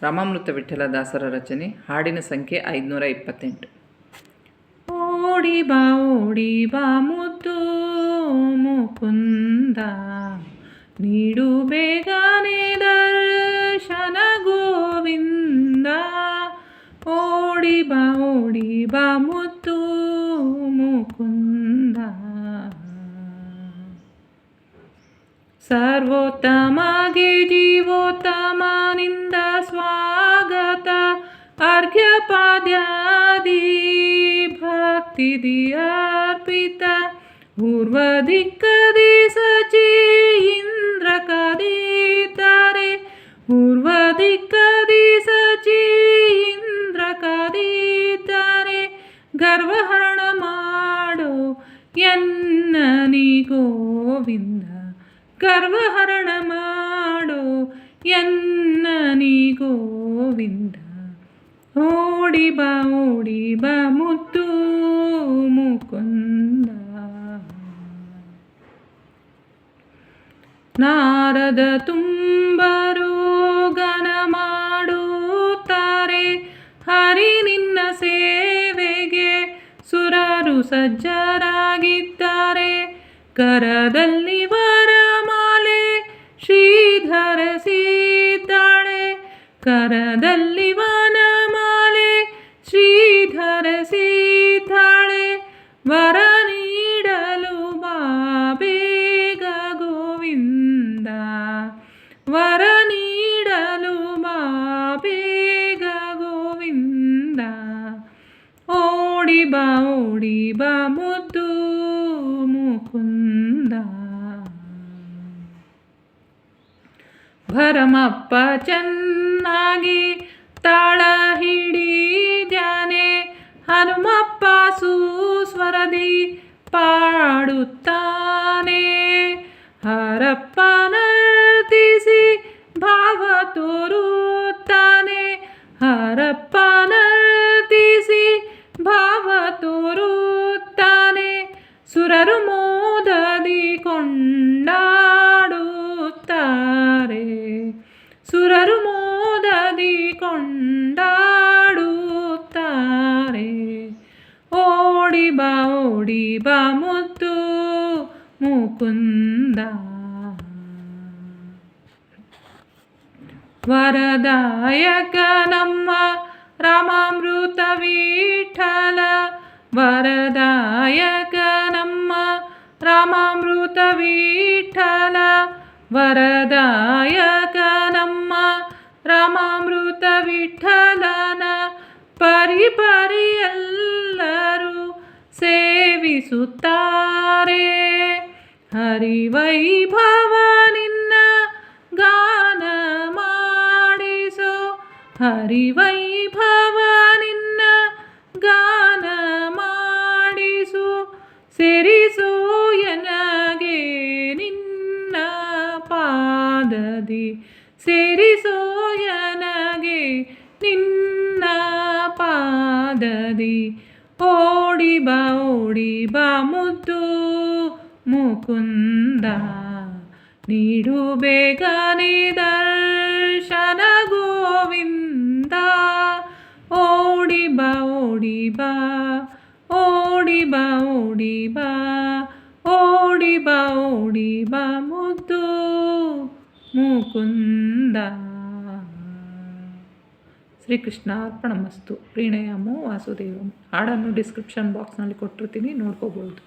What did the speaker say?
ರಾಮಾಮೃತ ವಿಠ್ಠಲ ದಾಸರ ರಚನೆ. ಹಾಡಿನ ಸಂಖ್ಯೆ 528. ಓಡಿ ಬಾ ಮುದ್ದು ಮುಕುಂದ, ನೀಡು ಬೇಗನೆ ದರ್ಶನ ಗೋವಿಂದ. ಓಡಿ ಬಾ ಮುದ್ದು ಮುಕುಂದ. ಸರ್ವೋತ್ತಮಗೆ ಜೀವೋತ್ತಮನಿಂದ ಸ್ವಾಗತ, ಅರ್ಘ್ಯಪಾದ್ಯಾದಿ ಭಕ್ತಿದಿ ಅರ್ಪಿತ. ಪೂರ್ವ ದಿಕ್ಕದಿ ಸಚಿ ಇಂದ್ರ ಕದೀತಾರೆ, ಪೂರ್ವ ದಿಕ್ಕದಿ ಸಚಿ ಇಂದ್ರ ಕದೀತಾರೆ. ಗರ್ವಹರಣ ಮಾಡೋ ಎನ್ನನಿ ಗೋವಿಂದ, ಗರ್ವಹರಣ ಮಾಡೋ ಎನ್ನನಿ ಗೋವಿಂದ. ಓಡಿ ಬಾ ಮುದ್ದು ಮುಕುಂದ. ನಾರದ ತುಂಬರು ಗನ ಮಾಡುತ್ತಾರೆ, ಹರಿ ನಿನ್ನ ಸೇವೆಗೆ ಸುರರು ಸಜ್ಜರಾಗಿದ್ದಾರೆ. ಕರದಲ್ಲಿ ವರಮಾಲೆ ಶ್ರೀಧರಿಸಿದ್ದಾಳೆ, ಕರದಲ್ಲಿ ವನಮಾಲೆ ಶ್ರೀಧರಿಸಿದ್ದಾಳೆ. ವರ ನೀಡಲು ಬಾ ಬೇಗ ಗೋವಿಂದ, ವರ ನೀಡಲು ಬಾ ಬೇಗ ಗೋವಿಂದ. ಓಡಿ ಬಾ ಮುದ್ದು ಮುಕುಂದ. ಭರಮಪ್ಪ ಚೆನ್ನಾಗಿ ತಾಳ ಹಿಡಿದ್ಯಾನೆ, ಹನುಮಪ್ಪ ಸುಸ್ವರದಿ ಪಾಡುತ್ತಾನೆ. ಹರಪ್ಪ ನರ್ತಿಸಿ ಭಾವ ತೋರುತ್ತಾನೆ, ಹರಪ್ಪ ನರ್ತಿಸಿ ಭಾವ ತೋರುತ್ತಾನೆ. ಸುರರು ಮೋದದಿ ಕೊಂಡಾಡುತ್ತಾರೆ, ಸುರರು ಮೋದದಿ ಕೊಂಡಾಡುತ್ತಾರೆ. ಓಡಿ ಬಾ ಮುದ್ದು ಮುಕುಂದ. ವರದಾಯಕ ನಮ್ಮ ರಾಮಾಮೃತ ವಿಠ್ಠಲ, ವರದಾಯಕ ನಮ್ಮ ರಾಮಾಮೃತ ವಿಠ್ಠಲ. ವರದಾಯಕ ನಮ್ಮ ರಾಮಾಮೃತ ವಿಠ್ಠಲನ ಪರಿ ಎಲ್ಲರೂ ಸೇವಿಸುತ್ತಾರೆ. ಹರಿವೈಭವ ನಿನ್ನ ಗಾನ ಮಾಡಿಸೋ, ಹರಿವೈಭವ ನಿನ್ನ ಗಾನ ಮಾಡಿಸು. ಸೇರಿಸೋ ಎನಗೆ ನಿನ್ನ ಪಾದದಿ, ಸೇರಿಸೋ ಎನಗೆ ನಿನ್ನ ಪಾದದಿ. ಓಡಿ ಬಾ ಮುದ್ದು ಮುಕುಂದ, ನೀಡು ಬೇಗನೆ ದರ್ಶನ ಗೋವಿಂದ. ಓಡಿ ಬಾ ಓಡಿ ಬಾ ಮುದ್ದು ಮುಕುಂದ. ಶ್ರೀಕೃಷ್ಣ ಅರ್ಪಣಮಸ್ತು. ಪ್ರೀಣಯಾಮೋ ವಾಸುದೇವಂ. ಹಾಡನ್ನು ಡಿಸ್ಕ್ರಿಪ್ಷನ್ ಬಾಕ್ಸ್ನಲ್ಲಿ ಕೊಟ್ಟಿರ್ತೀನಿ, ನೋಡ್ಕೋಬೋದು.